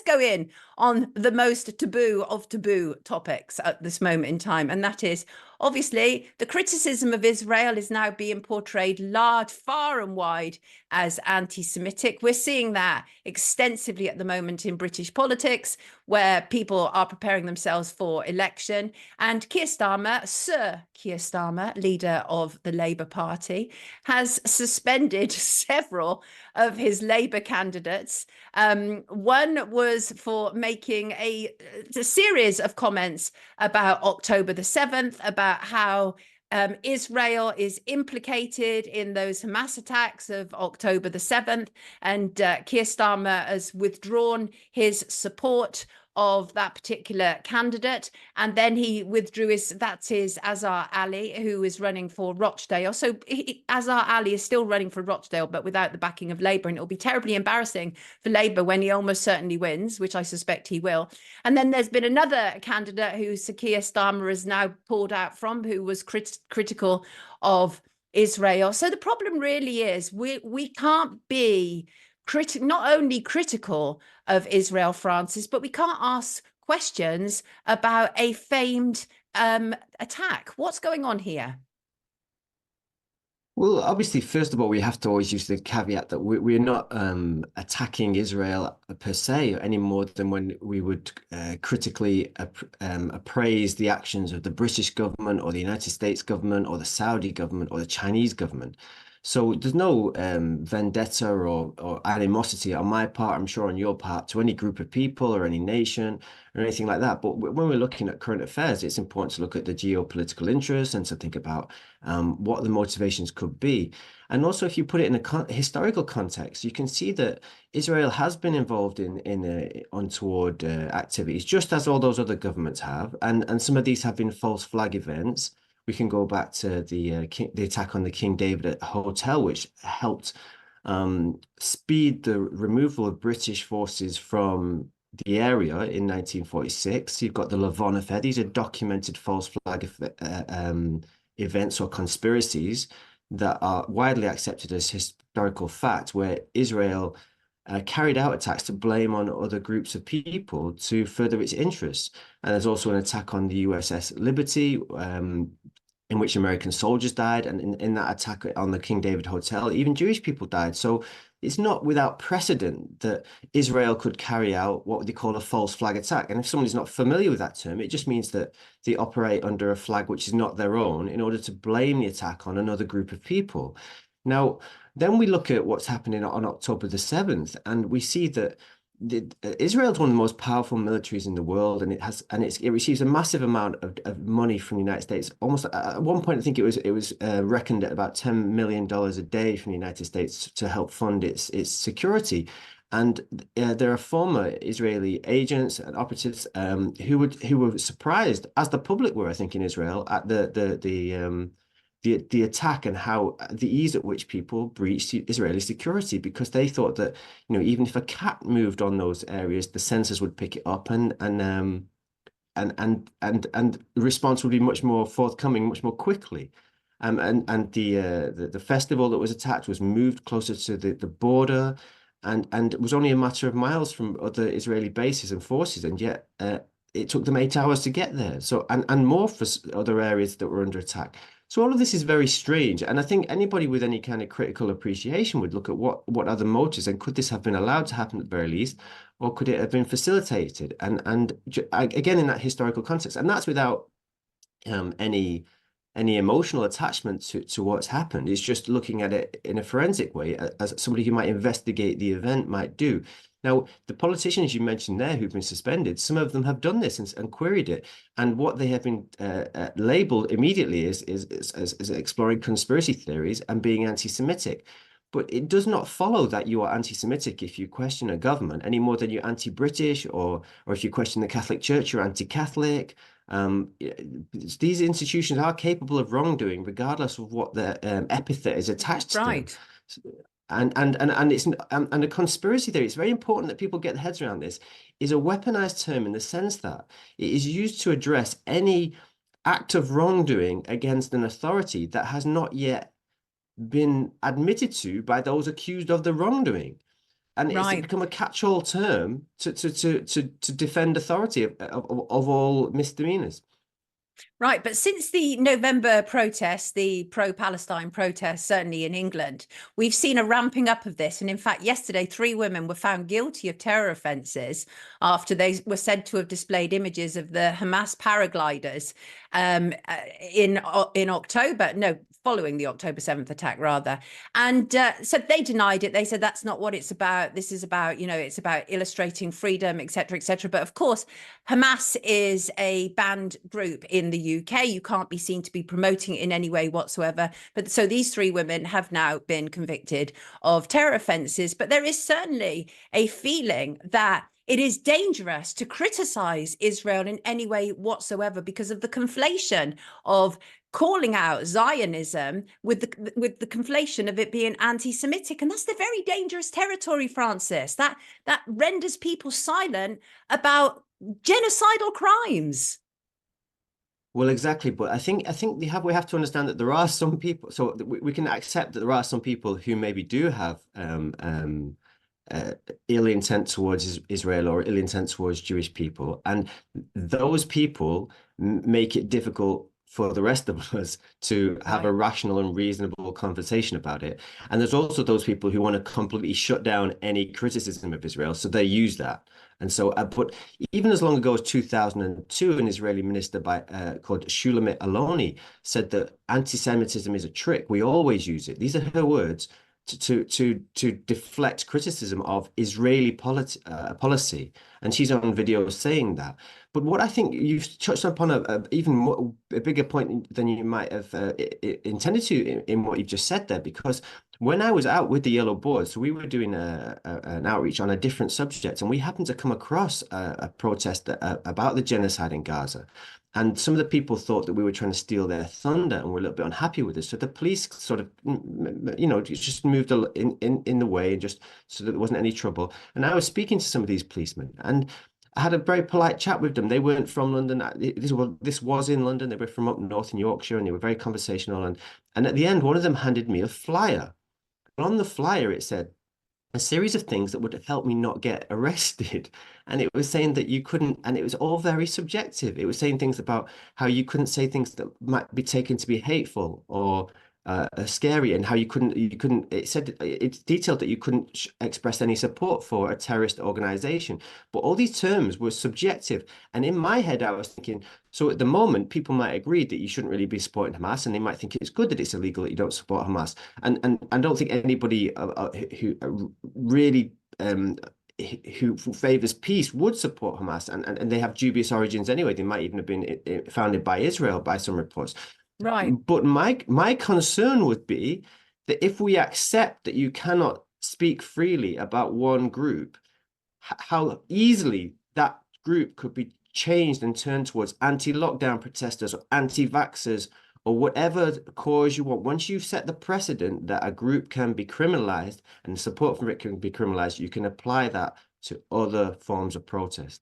go in on the most taboo of taboo topics at this moment in time, and that is obviously the criticism of Israel is now being portrayed large, far and wide as anti-Semitic. We're seeing that extensively at the moment in British politics, where people are preparing themselves for election. And Keir Starmer, Sir Keir Starmer, leader of the Labour Party, has suspended several of his Labour candidates. One was for making a series of comments about October the 7th, about how Israel is implicated in those Hamas attacks of October the 7th. And Keir Starmer has withdrawn his support of that particular candidate, and then he withdrew that's his Azhar Ali, who is running for Rochdale. So Azhar Ali is still running for Rochdale, but without the backing of Labour, and it'll be terribly embarrassing for Labour when he almost certainly wins, which I suspect he will. And then there's been another candidate who Sir Keir Starmer has now pulled out from, who was critical of Israel. So the problem really is we can't be not only critical of Israel, Francis, but we can't ask questions about a famed attack. What's going on here? Well, obviously, first of all, we have to always use the caveat that we're not attacking Israel per se any more than when we would critically appraise the actions of the British government or the United States government or the Saudi government or the Chinese government. So there's no vendetta or animosity on my part, I'm sure on your part, to any group of people or any nation or anything like that. But when we're looking at current affairs, it's important to look at the geopolitical interests and to think about what the motivations could be. And also, if you put it in a historical context, you can see that Israel has been involved in untoward activities, just as all those other governments have. And some of these have been false flag events. We can go back to the attack on the King David Hotel, which helped speed the removal of British forces from the area in 1946. You've got the Lavon affair. These are documented false flag events or conspiracies that are widely accepted as historical fact, where Israel carried out attacks to blame on other groups of people to further its interests. And there's also an attack on the USS Liberty, in which American soldiers died. And in that attack on the King David Hotel, even Jewish people died. So it's not without precedent that Israel could carry out what they call a false flag attack. And if somebody's not familiar with that term, it just means that they operate under a flag which is not their own in order to blame the attack on another group of people. Now, then we look at what's happening on October the 7th, and we see that Israel is one of the most powerful militaries in the world, and it receives a massive amount of money from the United States. Almost at one point, I think it was reckoned at about $10 million a day from the United States to help fund its security. And there are former Israeli agents and operatives who were surprised, as the public were, I think, in Israel, at the attack and how the ease at which people breached Israeli security, because they thought that, even if a cat moved on those areas, the sensors would pick it up and the response would be much more forthcoming, much more quickly. And the festival that was attacked was moved closer to the border, and it was only a matter of miles from other Israeli bases and forces, and yet it took them 8 hours to get there. So and more for other areas that were under attack. So all of this is very strange, and I think anybody with any kind of critical appreciation would look at what are the motives, and could this have been allowed to happen at the very least, or could it have been facilitated? And again, in that historical context, and that's without any emotional attachment to what's happened. It's just looking at it in a forensic way, as somebody who might investigate the event might do. Now, the politicians you mentioned there who've been suspended, some of them have done this and queried it. And what they have been labeled immediately is exploring conspiracy theories and being anti-Semitic. But it does not follow that you are anti-Semitic if you question a government any more than you're anti-British, or if you question the Catholic Church, you're anti-Catholic. These institutions are capable of wrongdoing, regardless of what their epithet is attached to. Right. And a conspiracy theory, it's very important that people get their heads around this, is a weaponized term in the sense that it is used to address any act of wrongdoing against an authority that has not yet been admitted to by those accused of the wrongdoing. And it's Right. become a catch-all term to defend authority of all misdemeanors. Right, but since the November protests, the pro-Palestine protests, certainly in England, we've seen a ramping up of this. And in fact, yesterday, 3 women were found guilty of terror offences after they were said to have displayed images of the Hamas paragliders in October. No, following the October 7th attack, rather. And so they denied it. They said that's not what it's about. This is about, it's about illustrating freedom, et cetera, et cetera. But of course, Hamas is a banned group in the UK. You can't be seen to be promoting it in any way whatsoever. But so these 3 women have now been convicted of terror offences. But there is certainly a feeling that it is dangerous to criticize Israel in any way whatsoever because of the conflation of calling out Zionism with the conflation of it being anti-Semitic. And that's the very dangerous territory, Francis. That renders people silent about genocidal crimes. Well, exactly, but I think we have to understand that there are some people. So we can accept that there are some people who maybe do have ill intent towards Israel or ill intent towards Jewish people, and those people make it difficult for the rest of us to have a rational and reasonable conversation about it. And there's also those people who want to completely shut down any criticism of Israel, so they use that. And so, but even as long ago as 2002, an Israeli minister called Shulamit Aloni said that anti-Semitism is a trick. We always use it. These are her words to deflect criticism of Israeli policy, and she's on video saying that. But what I think you've touched upon a bigger point than you might have intended to in what you've just said there, because when I was out with the Yellow Board, so we were doing an outreach on a different subject, and we happened to come across a protest about the genocide in Gaza. And some of the people thought that we were trying to steal their thunder and were a little bit unhappy with us. So the police sort of, just moved in the way and just so that there wasn't any trouble. And I was speaking to some of these policemen, and I had a very polite chat with them. They weren't from London. This was in London. They were from up north in Yorkshire, and they were very conversational. And at the end, one of them handed me a flyer. And on the flyer, it said, a series of things that would help me not get arrested. And it was saying that you couldn't, and it was all very subjective. It was saying things about how you couldn't say things that might be taken to be hateful or scary, and how you couldn't, it said, it's detailed that you couldn't express any support for a terrorist organization. But all these terms were subjective. And in my head, I was thinking, so at the moment, people might agree that you shouldn't really be supporting Hamas, and they might think it's good that it's illegal that you don't support Hamas. And I don't think anybody who really who favors peace would support Hamas, and they have dubious origins anyway. They might even have been founded by Israel by some reports. Right. But my concern would be that if we accept that you cannot speak freely about one group, how easily that group could be changed and turned towards anti-lockdown protesters or anti-vaxxers or whatever cause you want. Once you've set the precedent that a group can be criminalized and support for it can be criminalized, you can apply that to other forms of protest.